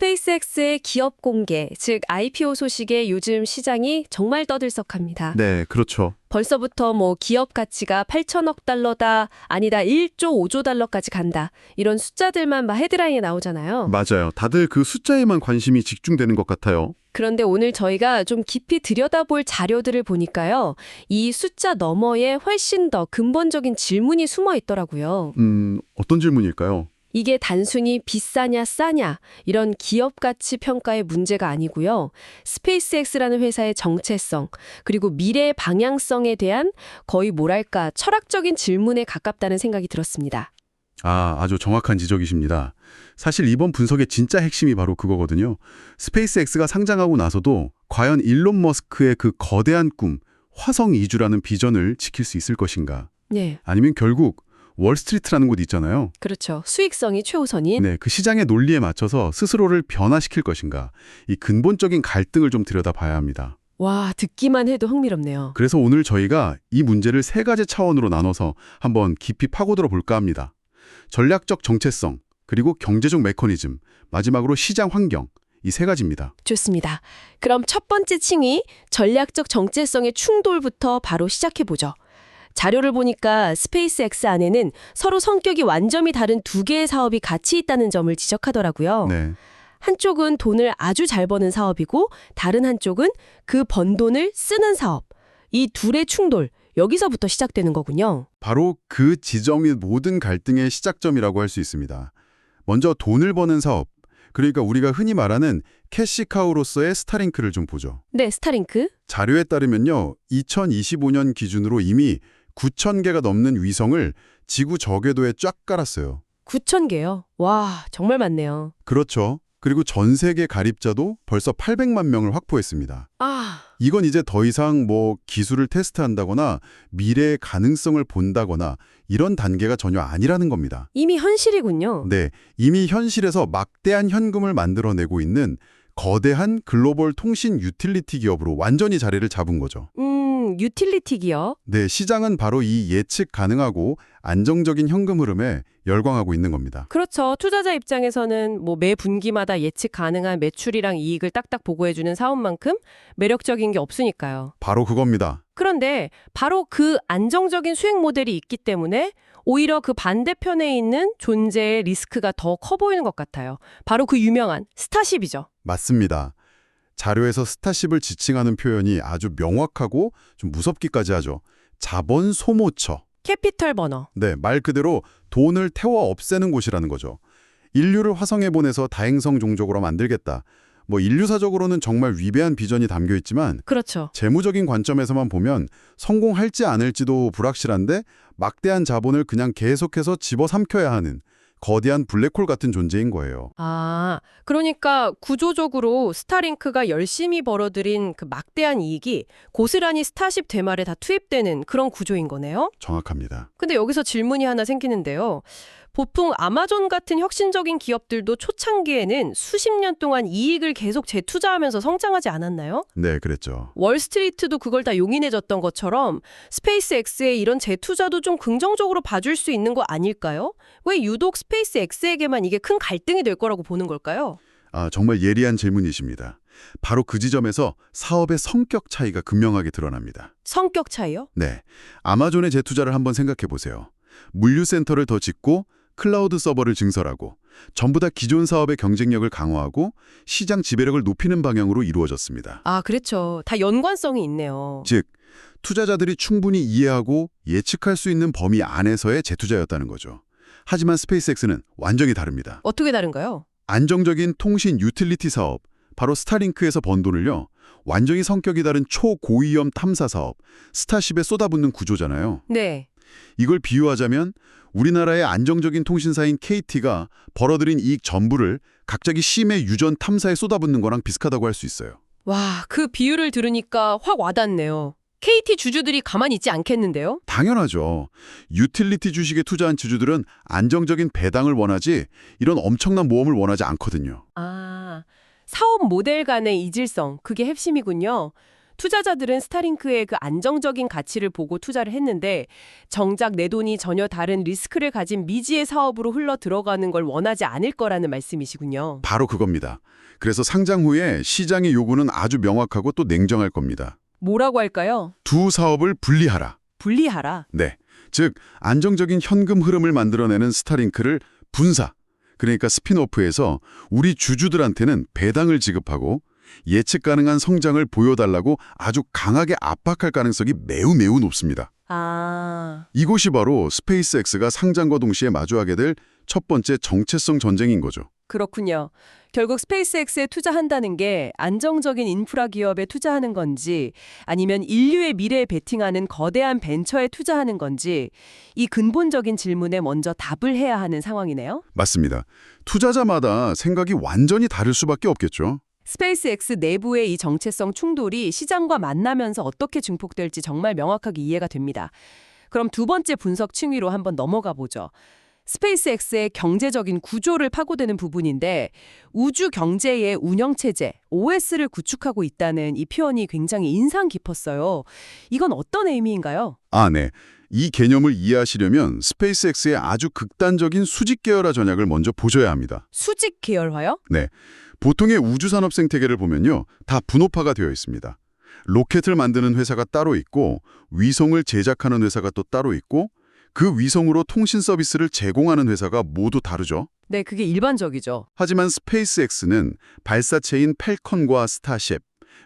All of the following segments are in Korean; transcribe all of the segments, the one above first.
스페이스X의 기업 공개, 즉 IPO 소식에 요즘 시장이 정말 떠들썩합니다. 네, 그렇죠. 벌써부터 기업 가치가 8천억 달러다, 아니다 1조 5조 달러까지 간다. 이런 숫자들만 막 헤드라인에 나오잖아요. 맞아요. 다들 그 숫자에만 관심이 집중되는 것 같아요. 그런데 오늘 저희가 좀 깊이 들여다볼 자료들을 보니까요. 이 숫자 너머에 훨씬 더 근본적인 질문이 숨어 있더라고요. 어떤 질문일까요? 이게 단순히 비싸냐 싸냐 이런 기업 가치 평가의 문제가 아니고요. 스페이스X라는 회사의 정체성 그리고 미래의 방향성에 대한 거의 뭐랄까 철학적인 질문에 가깝다는 생각이 들었습니다. 아주 정확한 지적이십니다. 사실 이번 분석의 진짜 핵심이 바로 그거거든요. 스페이스X가 상장하고 나서도 과연 일론 머스크의 그 거대한 꿈, 화성 이주라는 비전을 지킬 수 있을 것인가? 네. 아니면 결국 월스트리트라는 곳 있잖아요. 그렇죠. 수익성이 최우선인. 네, 그 시장의 논리에 맞춰서 스스로를 변화시킬 것인가? 이 근본적인 갈등을 좀 들여다봐야 합니다. 와, 듣기만 해도 흥미롭네요. 그래서 오늘 저희가 이 문제를 세 가지 차원으로 나눠서 한번 깊이 파고들어 볼까 합니다. 전략적 정체성, 그리고 경제적 메커니즘, 마지막으로 시장 환경, 이 세 가지입니다. 좋습니다. 그럼 첫 번째 층이 전략적 정체성의 충돌부터 바로 시작해보죠. 자료를 보니까 스페이스X 안에는 서로 성격이 완전히 다른 두 개의 사업이 같이 있다는 점을 지적하더라고요. 네. 한쪽은 돈을 아주 잘 버는 사업이고 다른 한쪽은 그 번 돈을 쓰는 사업. 이 둘의 충돌, 여기서부터 시작되는 거군요. 바로 그 지점이 모든 갈등의 시작점이라고 할 수 있습니다. 먼저 돈을 버는 사업, 그러니까 우리가 흔히 말하는 캐시카우로서의 스타링크를 좀 보죠. 네, 스타링크. 자료에 따르면요, 2025년 기준으로 이미 9,000개가 넘는 위성을 지구 저궤도에 쫙 깔았어요. 9,000개요. 와, 정말 많네요. 그렇죠. 그리고 전 세계 가입자도 벌써 800만 명을 확보했습니다. 아, 이건 이제 더 이상 기술을 테스트한다거나 미래의 가능성을 본다거나 이런 단계가 전혀 아니라는 겁니다. 이미 현실이군요. 네, 이미 현실에서 막대한 현금을 만들어내고 있는 거대한 글로벌 통신 유틸리티 기업으로 완전히 자리를 잡은 거죠. 유틸리티 기업. 네, 시장은 바로 이 예측 가능하고 안정적인 현금 흐름에 열광하고 있는 겁니다. 그렇죠. 투자자 입장에서는 매 분기마다 예측 가능한 매출이랑 이익을 딱딱 보고해주는 사업만큼 매력적인 게 없으니까요. 바로 그겁니다. 그런데 바로 그 안정적인 수익 모델이 있기 때문에 오히려 그 반대편에 있는 존재의 리스크가 더 커 보이는 것 같아요. 바로 그 유명한 스타쉽이죠. 맞습니다. 자료에서 스타쉽을 지칭하는 표현이 아주 명확하고 좀 무섭기까지 하죠. 자본 소모처. 캐피털 버너. 네, 말 그대로 돈을 태워 없애는 곳이라는 거죠. 인류를 화성에 보내서 다행성 종족으로 만들겠다. 인류사적으로는 정말 위대한 비전이 담겨 있지만 그렇죠. 재무적인 관점에서만 보면 성공할지 않을지도 불확실한데 막대한 자본을 그냥 계속해서 집어삼켜야 하는 거대한 블랙홀 같은 존재인 거예요. 아, 그러니까 구조적으로 스타링크가 열심히 벌어들인 그 막대한 이익이 고스란히 스타쉽 대말에 다 투입되는 그런 구조인 거네요? 정확합니다. 근데 여기서 질문이 하나 생기는데요. 보통 아마존 같은 혁신적인 기업들도 초창기에는 수십 년 동안 이익을 계속 재투자하면서 성장하지 않았나요? 네, 그랬죠. 월스트리트도 그걸 다 용인해줬던 것처럼 스페이스X의 이런 재투자도 좀 긍정적으로 봐줄 수 있는 거 아닐까요? 왜 유독 스페이스X에게만 이게 큰 갈등이 될 거라고 보는 걸까요? 정말 예리한 질문이십니다. 바로 그 지점에서 사업의 성격 차이가 극명하게 드러납니다. 성격 차이요? 네, 아마존의 재투자를 한번 생각해 보세요. 물류센터를 더 짓고 클라우드 서버를 증설하고 전부 다 기존 사업의 경쟁력을 강화하고 시장 지배력을 높이는 방향으로 이루어졌습니다. 아, 그렇죠. 다 연관성이 있네요. 즉, 투자자들이 충분히 이해하고 예측할 수 있는 범위 안에서의 재투자였다는 거죠. 하지만 스페이스X는 완전히 다릅니다. 어떻게 다른가요? 안정적인 통신 유틸리티 사업, 바로 스타링크에서 번 돈을요, 완전히 성격이 다른 초고위험 탐사 사업, 스타쉽에 쏟아붓는 구조잖아요. 네. 이걸 비유하자면 우리나라의 안정적인 통신사인 KT가 벌어들인 이익 전부를 갑자기 심해 유전 탐사에 쏟아붓는 거랑 비슷하다고 할 수 있어요. 와, 그 비유를 들으니까 확 와닿네요. KT 주주들이 가만히 있지 않겠는데요? 당연하죠. 유틸리티 주식에 투자한 주주들은 안정적인 배당을 원하지 이런 엄청난 모험을 원하지 않거든요. 아, 사업 모델 간의 이질성, 그게 핵심이군요. 투자자들은 스타링크의 그 안정적인 가치를 보고 투자를 했는데 정작 내 돈이 전혀 다른 리스크를 가진 미지의 사업으로 흘러 들어가는 걸 원하지 않을 거라는 말씀이시군요. 바로 그겁니다. 그래서 상장 후에 시장의 요구는 아주 명확하고 또 냉정할 겁니다. 뭐라고 할까요? 두 사업을 분리하라. 분리하라. 네. 즉 안정적인 현금 흐름을 만들어내는 스타링크를 분사, 그러니까 스핀오프해서 우리 주주들한테는 배당을 지급하고 예측 가능한 성장을 보여달라고 아주 강하게 압박할 가능성이 매우 높습니다. 아, 이곳이 바로 스페이스X가 상장과 동시에 마주하게 될 첫 번째 정체성 전쟁인 거죠. 그렇군요. 결국 스페이스X에 투자한다는 게 안정적인 인프라 기업에 투자하는 건지 아니면 인류의 미래에 베팅하는 거대한 벤처에 투자하는 건지 이 근본적인 질문에 먼저 답을 해야 하는 상황이네요. 맞습니다. 투자자마다 생각이 완전히 다를 수밖에 없겠죠. 스페이스X 내부의 이 정체성 충돌이 시장과 만나면서 어떻게 증폭될지 정말 명확하게 이해가 됩니다. 그럼 두 번째 분석 층위로 한번 넘어가 보죠. 스페이스X의 경제적인 구조를 파고드는 부분인데 우주 경제의 운영체제, OS를 구축하고 있다는 이 표현이 굉장히 인상 깊었어요. 이건 어떤 의미인가요? 네. 이 개념을 이해하시려면 스페이스X의 아주 극단적인 수직 계열화 전략을 먼저 보셔야 합니다. 수직 계열화요? 네. 보통의 우주산업 생태계를 보면요. 다 분업화가 되어 있습니다. 로켓을 만드는 회사가 따로 있고 위성을 제작하는 회사가 또 따로 있고 그 위성으로 통신 서비스를 제공하는 회사가 모두 다르죠. 네, 그게 일반적이죠. 하지만 스페이스X는 발사체인 펠컨과 스타쉽,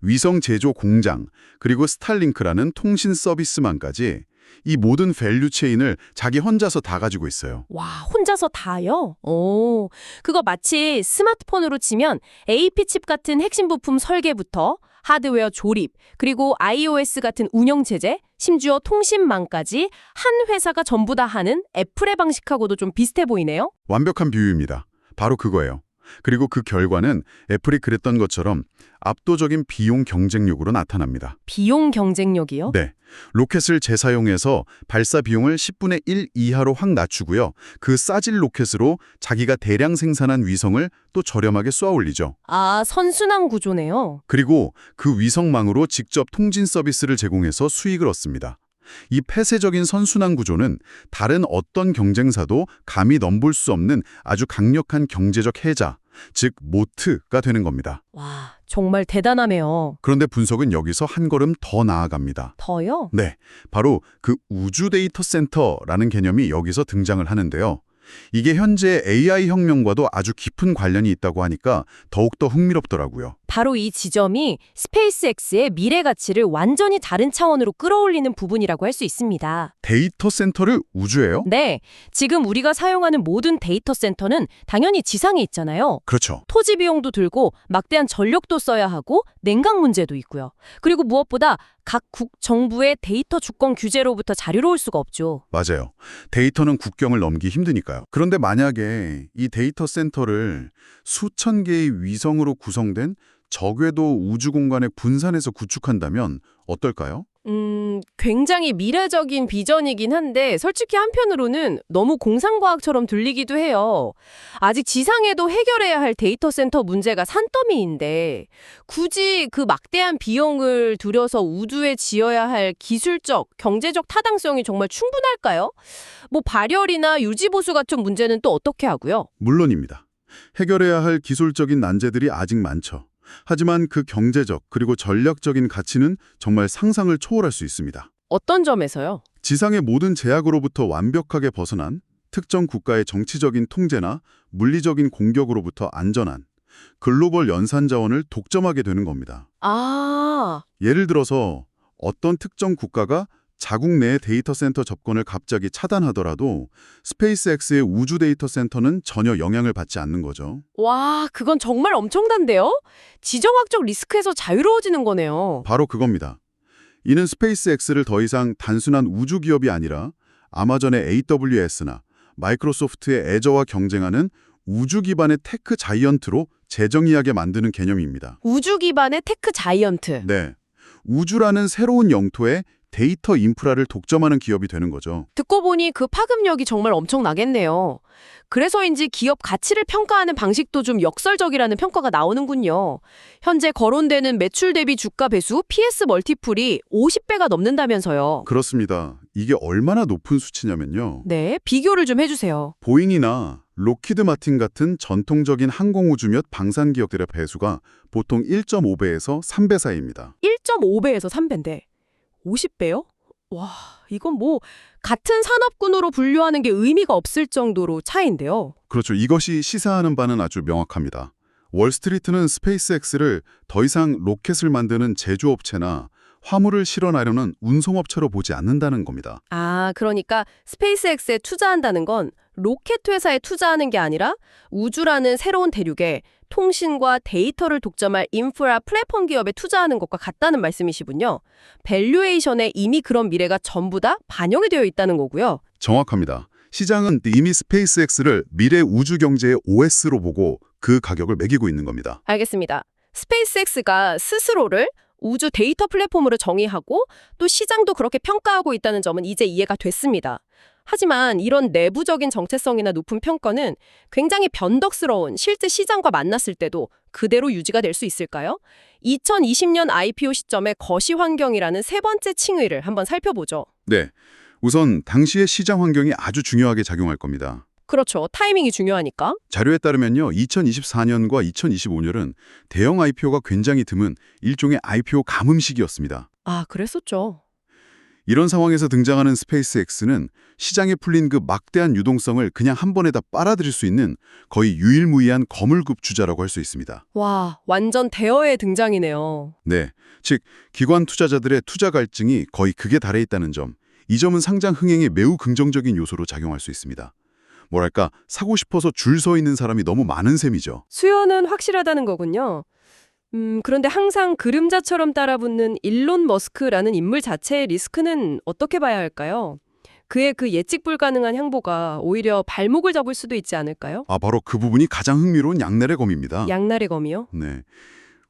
위성 제조 공장, 그리고 스탈링크라는 통신 서비스망까지 이 모든 밸류 체인을 자기 혼자서 다 가지고 있어요. 와, 혼자서 다요? 오, 그거 마치 스마트폰으로 치면 AP칩 같은 핵심 부품 설계부터 하드웨어 조립, 그리고 iOS 같은 운영체제, 심지어 통신망까지 한 회사가 전부 다 하는 애플의 방식하고도 좀 비슷해 보이네요? 완벽한 비유입니다. 바로 그거예요. 그리고 그 결과는 애플이 그랬던 것처럼 압도적인 비용 경쟁력으로 나타납니다. 비용 경쟁력이요? 네. 로켓을 재사용해서 발사 비용을 10분의 1 이하로 확 낮추고요. 그 싸질 로켓으로 자기가 대량 생산한 위성을 또 저렴하게 쏘아 올리죠. 아, 선순환 구조네요. 그리고 그 위성망으로 직접 통신 서비스를 제공해서 수익을 얻습니다. 이 폐쇄적인 선순환 구조는 다른 어떤 경쟁사도 감히 넘볼 수 없는 아주 강력한 경제적 해자, 즉 모트가 되는 겁니다. 와, 정말 대단하네요. 그런데 분석은 여기서 한 걸음 더 나아갑니다. 더요? 네, 바로 그 우주 데이터 센터라는 개념이 여기서 등장을 하는데요. 이게 현재 AI 혁명과도 아주 깊은 관련이 있다고 하니까 더욱더 흥미롭더라고요. 바로 이 지점이 스페이스X의 미래 가치를 완전히 다른 차원으로 끌어올리는 부분이라고 할 수 있습니다. 데이터 센터를 우주에요? 네, 지금 우리가 사용하는 모든 데이터 센터는 당연히 지상에 있잖아요. 그렇죠. 토지 비용도 들고 막대한 전력도 써야 하고 냉각 문제도 있고요. 그리고 무엇보다 각국 정부의 데이터 주권 규제로부터 자유로울 수가 없죠. 맞아요. 데이터는 국경을 넘기 힘드니까요. 그런데 만약에 이 데이터 센터를 수천 개의 위성으로 구성된 저궤도 우주 공간에 분산해서 구축한다면 어떨까요? 굉장히 미래적인 비전이긴 한데 솔직히 한편으로는 너무 공상과학처럼 들리기도 해요. 아직 지상에도 해결해야 할 데이터 센터 문제가 산더미인데 굳이 그 막대한 비용을 들여서 우주에 지어야 할 기술적, 경제적 타당성이 정말 충분할까요? 뭐 발열이나 유지보수 같은 문제는 또 어떻게 하고요? 물론입니다. 해결해야 할 기술적인 난제들이 아직 많죠. 하지만 그 경제적 그리고 전략적인 가치는 정말 상상을 초월할 수 있습니다. 어떤 점에서요? 지상의 모든 제약으로부터 완벽하게 벗어난 특정 국가의 정치적인 통제나 물리적인 공격으로부터 안전한 글로벌 연산 자원을 독점하게 되는 겁니다. 아, 예를 들어서 어떤 특정 국가가 자국 내 데이터 센터 접근을 갑자기 차단하더라도 스페이스X의 우주 데이터 센터는 전혀 영향을 받지 않는 거죠. 와, 그건 정말 엄청난데요? 지정학적 리스크에서 자유로워지는 거네요. 바로 그겁니다. 이는 스페이스X를 더 이상 단순한 우주 기업이 아니라 아마존의 AWS나 마이크로소프트의 애저와 경쟁하는 우주 기반의 테크 자이언트로 재정의하게 만드는 개념입니다. 우주 기반의 테크 자이언트. 네. 우주라는 새로운 영토에 데이터 인프라를 독점하는 기업이 되는 거죠. 듣고 보니 그 파급력이 정말 엄청나겠네요. 그래서인지 기업 가치를 평가하는 방식도 좀 역설적이라는 평가가 나오는군요. 현재 거론되는 매출 대비 주가 배수 PS 멀티플이 50배가 넘는다면서요. 그렇습니다. 이게 얼마나 높은 수치냐면요. 네, 비교를 좀 해주세요. 보잉이나 록히드 마틴 같은 전통적인 항공우주 몇 방산 기업들의 배수가 보통 1.5배에서 3배 사이입니다. 1.5배에서 3배인데 50배요? 와, 이건 뭐 같은 산업군으로 분류하는 게 의미가 없을 정도로 차이인데요. 그렇죠. 이것이 시사하는 바는 아주 명확합니다. 월스트리트는 스페이스X를 더 이상 로켓을 만드는 제조업체나 화물을 실어나려는 운송업체로 보지 않는다는 겁니다. 아, 그러니까 스페이스X에 투자한다는 건 로켓 회사에 투자하는 게 아니라 우주라는 새로운 대륙에 통신과 데이터를 독점할 인프라 플랫폼 기업에 투자하는 것과 같다는 말씀이시군요. 밸류에이션에 이미 그런 미래가 전부 다 반영이 되어 있다는 거고요. 정확합니다. 시장은 이미 스페이스X를 미래 우주 경제의 OS로 보고 그 가격을 매기고 있는 겁니다. 알겠습니다. 스페이스X가 스스로를 우주 데이터 플랫폼으로 정의하고 또 시장도 그렇게 평가하고 있다는 점은 이제 이해가 됐습니다. 하지만 이런 내부적인 정체성이나 높은 평가는 굉장히 변덕스러운 실제 시장과 만났을 때도 그대로 유지가 될 수 있을까요? 2020년 IPO 시점의 거시 환경이라는 세 번째 칭의를 한번 살펴보죠. 네. 우선 당시의 시장 환경이 아주 중요하게 작용할 겁니다. 그렇죠. 타이밍이 중요하니까. 자료에 따르면요. 2024년과 2025년은 대형 IPO가 굉장히 드문 일종의 IPO 가뭄 시기였습니다. 아, 그랬었죠. 이런 상황에서 등장하는 스페이스X는 시장에 풀린 그 막대한 유동성을 그냥 한 번에 다 빨아들일 수 있는 거의 유일무이한 거물급 주자라고 할 수 있습니다. 와, 완전 대어의 등장이네요. 네, 즉 기관 투자자들의 투자 갈증이 거의 극에 달해 있다는 점, 이 점은 상장 흥행에 매우 긍정적인 요소로 작용할 수 있습니다. 뭐랄까, 사고 싶어서 줄 서 있는 사람이 너무 많은 셈이죠. 수요는 확실하다는 거군요. 그런데 항상 그림자처럼 따라붙는 일론 머스크라는 인물 자체의 리스크는 어떻게 봐야 할까요? 그의 그 예측 불가능한 향보가 오히려 발목을 잡을 수도 있지 않을까요? 바로 그 부분이 가장 흥미로운 양날의 검입니다. 양날의 검이요? 네.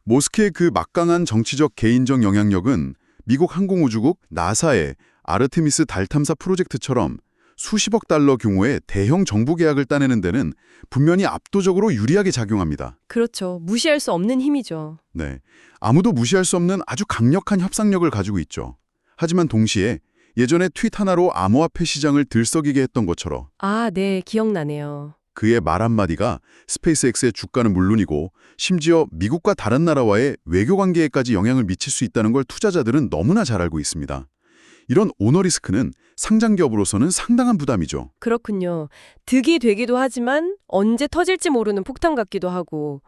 머스크의 그 막강한 정치적 개인적 영향력은 미국 항공우주국 나사의 아르테미스 달 탐사 프로젝트처럼 수십억 달러 규모의 대형 정부 계약을 따내는 데는 분명히 압도적으로 유리하게 작용합니다. 그렇죠. 무시할 수 없는 힘이죠. 네, 아무도 무시할 수 없는 아주 강력한 협상력을 가지고 있죠. 하지만 동시에 예전에 트윗 하나로 암호화폐 시장을 들썩이게 했던 것처럼 아, 네. 기억나네요. 그의 말 한마디가 스페이스X의 주가는 물론이고 심지어 미국과 다른 나라와의 외교 관계에까지 영향을 미칠 수 있다는 걸 투자자들은 너무나 잘 알고 있습니다. 이런 오너 리스크는 상장 기업으로서는 상당한 부담이죠. 그렇군요. 득이 되기도 하지만 언제 터질지 모르는 폭탄 같기도 하고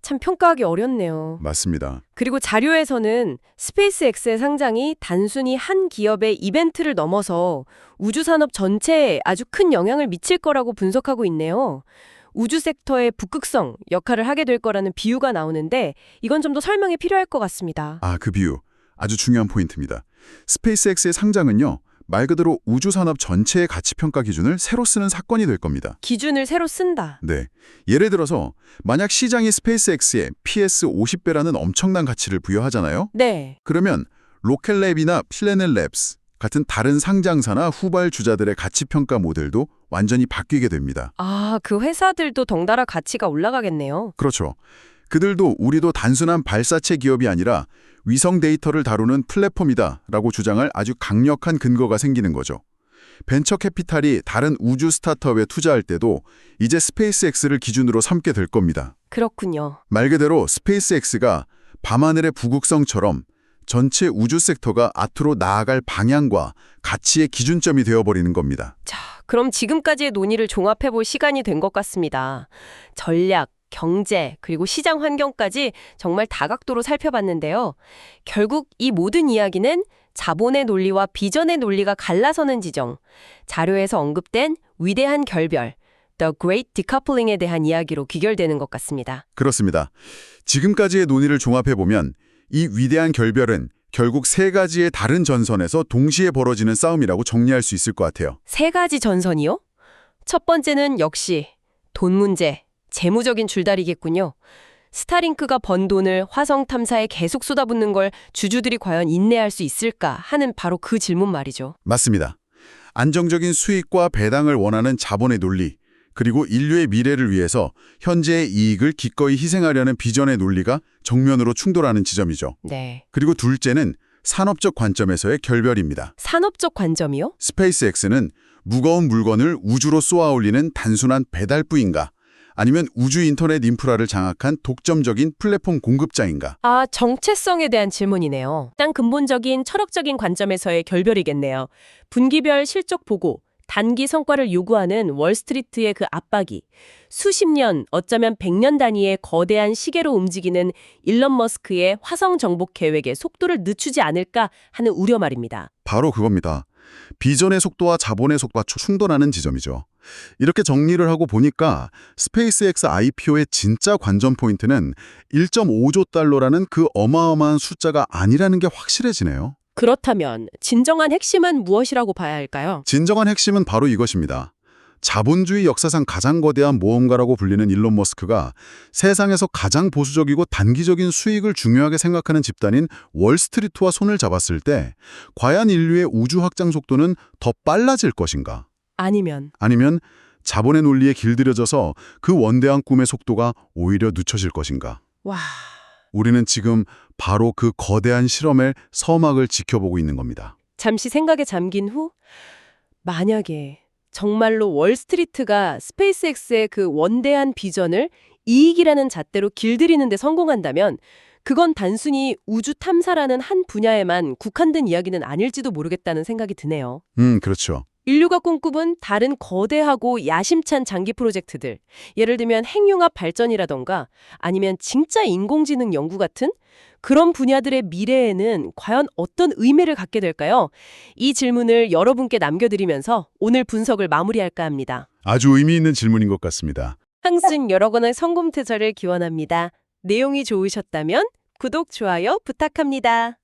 참 평가하기 어렵네요. 맞습니다. 그리고 자료에서는 스페이스X의 상장이 단순히 한 기업의 이벤트를 넘어서 우주산업 전체에 아주 큰 영향을 미칠 거라고 분석하고 있네요. 우주 섹터의 북극성 역할을 하게 될 거라는 비유가 나오는데 이건 좀 더 설명이 필요할 것 같습니다. 그 비유. 아주 중요한 포인트입니다. 스페이스X의 상장은요, 말 그대로 우주산업 전체의 가치평가 기준을 새로 쓰는 사건이 될 겁니다. 기준을 새로 쓴다. 네. 예를 들어서 만약 시장이 스페이스X에 PS 50배라는 엄청난 가치를 부여하잖아요? 네. 그러면 로켓랩이나 플래넷랩스 같은 다른 상장사나 후발 주자들의 가치평가 모델도 완전히 바뀌게 됩니다. 아, 그 회사들도 덩달아 가치가 올라가겠네요. 그렇죠. 그들도 우리도 단순한 발사체 기업이 아니라 위성 데이터를 다루는 플랫폼이다라고 주장할 아주 강력한 근거가 생기는 거죠. 벤처 캐피탈이 다른 우주 스타트업에 투자할 때도 이제 스페이스X를 기준으로 삼게 될 겁니다. 그렇군요. 말 그대로 스페이스X가 밤하늘의 부국성처럼 전체 우주 섹터가 앞으로 나아갈 방향과 가치의 기준점이 되어버리는 겁니다. 자, 그럼 지금까지의 논의를 종합해볼 시간이 된 것 같습니다. 전략, 경제, 그리고 시장 환경까지 정말 다각도로 살펴봤는데요. 결국 이 모든 이야기는 자본의 논리와 비전의 논리가 갈라서는 지점, 자료에서 언급된 위대한 결별, The Great Decoupling 대한 이야기로 귀결되는 것 같습니다. 그렇습니다. 지금까지의 논의를 종합해보면 이 위대한 결별은 결국 세 가지의 다른 전선에서 동시에 벌어지는 싸움이라고 정리할 수 있을 것 같아요. 세 가지 전선이요? 첫 번째는 역시 돈 문제, 재무적인 줄다리겠군요. 스타링크가 번 돈을 화성 탐사에 계속 쏟아붓는 걸 주주들이 과연 인내할 수 있을까 하는 바로 그 질문 말이죠. 맞습니다. 안정적인 수익과 배당을 원하는 자본의 논리, 그리고 인류의 미래를 위해서 현재의 이익을 기꺼이 희생하려는 비전의 논리가 정면으로 충돌하는 지점이죠. 네. 그리고 둘째는 산업적 관점에서의 결별입니다. 산업적 관점이요? 스페이스X는 무거운 물건을 우주로 쏘아 올리는 단순한 배달부인가? 아니면 우주 인터넷 인프라를 장악한 독점적인 플랫폼 공급자인가? 아, 정체성에 대한 질문이네요. 일단 근본적인 철학적인 관점에서의 결별이겠네요. 분기별 실적 보고 단기 성과를 요구하는 월스트리트의 그 압박이 수십 년, 어쩌면 100년 단위의 거대한 시계로 움직이는 일론 머스크의 화성 정복 계획의 속도를 늦추지 않을까 하는 우려 말입니다. 바로 그겁니다. 비전의 속도와 자본의 속도가 충돌하는 지점이죠. 이렇게 정리를 하고 보니까 스페이스X IPO의 진짜 관전 포인트는 1.5조 달러라는 그 어마어마한 숫자가 아니라는 게 확실해지네요. 그렇다면 진정한 핵심은 무엇이라고 봐야 할까요? 진정한 핵심은 바로 이것입니다. 자본주의 역사상 가장 거대한 모험가라고 불리는 일론 머스크가 세상에서 가장 보수적이고 단기적인 수익을 중요하게 생각하는 집단인 월스트리트와 손을 잡았을 때 과연 인류의 우주 확장 속도는 더 빨라질 것인가? 아니면 자본의 논리에 길들여져서 그 원대한 꿈의 속도가 오히려 늦춰질 것인가? 와... 우리는 지금 바로 그 거대한 실험의 서막을 지켜보고 있는 겁니다. 잠시 생각에 잠긴 후 만약에 정말로 월스트리트가 스페이스X의 그 원대한 비전을 이익이라는 잣대로 길들이는 데 성공한다면 그건 단순히 우주 탐사라는 한 분야에만 국한된 이야기는 아닐지도 모르겠다는 생각이 드네요. 그렇죠. 인류가 꿈꾸은 다른 거대하고 야심찬 장기 프로젝트들, 예를 들면 핵융합 발전이라던가 아니면 진짜 인공지능 연구 같은 그런 분야들의 미래에는 과연 어떤 의미를 갖게 될까요? 이 질문을 여러분께 남겨드리면서 오늘 분석을 마무리할까 합니다. 아주 의미 있는 질문인 것 같습니다. 항상 여러분의 성공 투자를 기원합니다. 내용이 좋으셨다면 구독, 좋아요 부탁합니다.